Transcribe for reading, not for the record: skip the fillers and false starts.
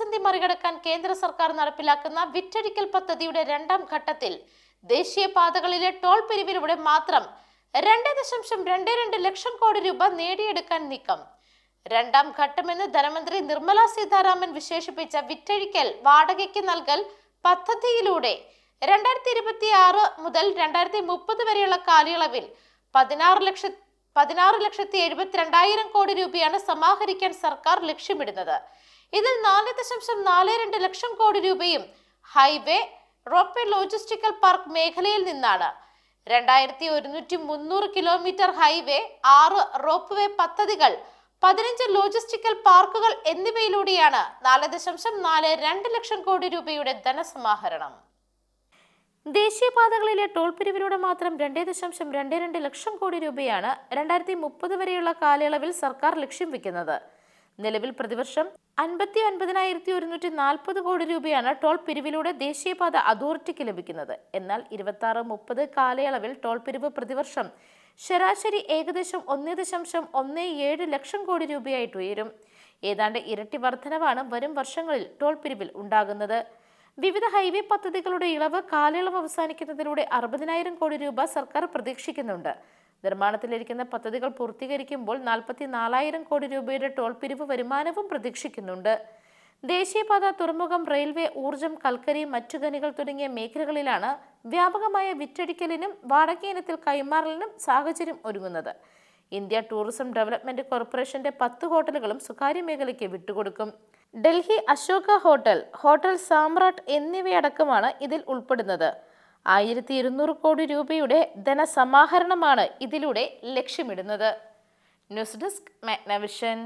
പ്രതിസന്ധി മറികടക്കാൻ കേന്ദ്ര സർക്കാർ നടപ്പിലാക്കുന്ന വിറ്റഴിക്കൽ പദ്ധതിയുടെ രണ്ടാം ഘട്ടത്തിൽ ദേശീയപാതകളിലെ ടോൾ പിരിവിലൂടെ മാത്രം 2.22 ലക്ഷം കോടി രൂപ നേടിയെടുക്കാൻ നീക്കം. രണ്ടാം ഘട്ടമെന്ന് ധനമന്ത്രി നിർമ്മല സീതാരാമൻ വിശേഷിപ്പിച്ച വിറ്റഴിക്കൽ വാടകയ്ക്ക് നൽകൽ പദ്ധതിയിലൂടെ 2026 മുതൽ 2030 വരെയുള്ള കാലയളവിൽ 16,72,000 കോടി രൂപയാണ് സമാഹരിക്കാൻ സർക്കാർ ലക്ഷ്യമിടുന്നത്. ഇതിൽ 4.42 ലക്ഷം കോടി രൂപയും ഹൈവേ, റോപ്വേ, ലോജിസ്റ്റിക്കൽ പാർക്ക് മേഖലയിൽ നിന്നാണ്. 2,100 കിലോമീറ്റർ ഹൈവേ, 6 റോപ്വേ പദ്ധതികൾ, 15 ലോജിസ്റ്റിക്കൽ പാർക്കുകൾ എന്നിവയിലൂടെയാണ് 4.42 ലക്ഷം കോടി രൂപയുടെ ധനസമാഹരണം. ദേശീയപാതകളിലെ ടോൾ പിരിവിലൂടെ മാത്രം 2.22 ലക്ഷം കോടി രൂപയാണ് 2030 വരെയുള്ള കാലയളവിൽ സർക്കാർ ലക്ഷ്യം വെക്കുന്നത്. നിലവിൽ പ്രതിവർഷം 59,140 കോടി രൂപയാണ് ടോൾ പിരിവിലൂടെ ദേശീയപാത അതോറിറ്റിക്ക് ലഭിക്കുന്നത്. എന്നാൽ 26-30 കാലയളവിൽ ടോൾ പിരിവ് പ്രതിവർഷം ശരാശരി ഏകദേശം 1.17 ലക്ഷം കോടി രൂപയായിട്ട് ഉയരും. ഏതാണ്ട് ഇരട്ടി വർധനവാണ് വരും വർഷങ്ങളിൽ ടോൾ പിരിവിൽ ഉണ്ടാകുന്നത്. വിവിധ ഹൈവേ പദ്ധതികളുടെ ഇളവ് കാലയളവ് അവസാനിക്കുന്നതിലൂടെ 60,000 കോടി രൂപ സർക്കാർ പ്രതീക്ഷിക്കുന്നുണ്ട്. നിർമ്മാണത്തിലിരിക്കുന്ന പദ്ധതികൾ പൂർത്തീകരിക്കുമ്പോൾ 44,000 കോടി രൂപയുടെ ടോൾ പിരിവ് വരുമാനവും പ്രതീക്ഷിക്കുന്നുണ്ട്. ദേശീയപാത, തുറമുഖം, റെയിൽവേ, ഊർജം, കൽക്കരി, മറ്റു ഖനികൾ തുടങ്ങിയ മേഖലകളിലാണ് വ്യാപകമായ വിറ്റഴിക്കലിനും വാടക ഇനത്തിൽ കൈമാറലിനും സാഹചര്യം ഒരുങ്ങുന്നത്. ഇന്ത്യ ടൂറിസം ഡെവലപ്മെന്റ് കോർപ്പറേഷന്റെ 10 ഹോട്ടലുകളും സ്വകാര്യ മേഖലയ്ക്ക് വിട്ടുകൊടുക്കും. ഡൽഹി അശോക ഹോട്ടൽ, ഹോട്ടൽ സാമ്രാട്ട് എന്നിവയടക്കമാണ് ഇതിൽ ഉൾപ്പെടുന്നത്. 1,200 കോടി രൂപയുടെ ധനസമാഹരണമാണ് ഇതിലൂടെ ലക്ഷ്യമിടുന്നത്. News desk, Magnavision.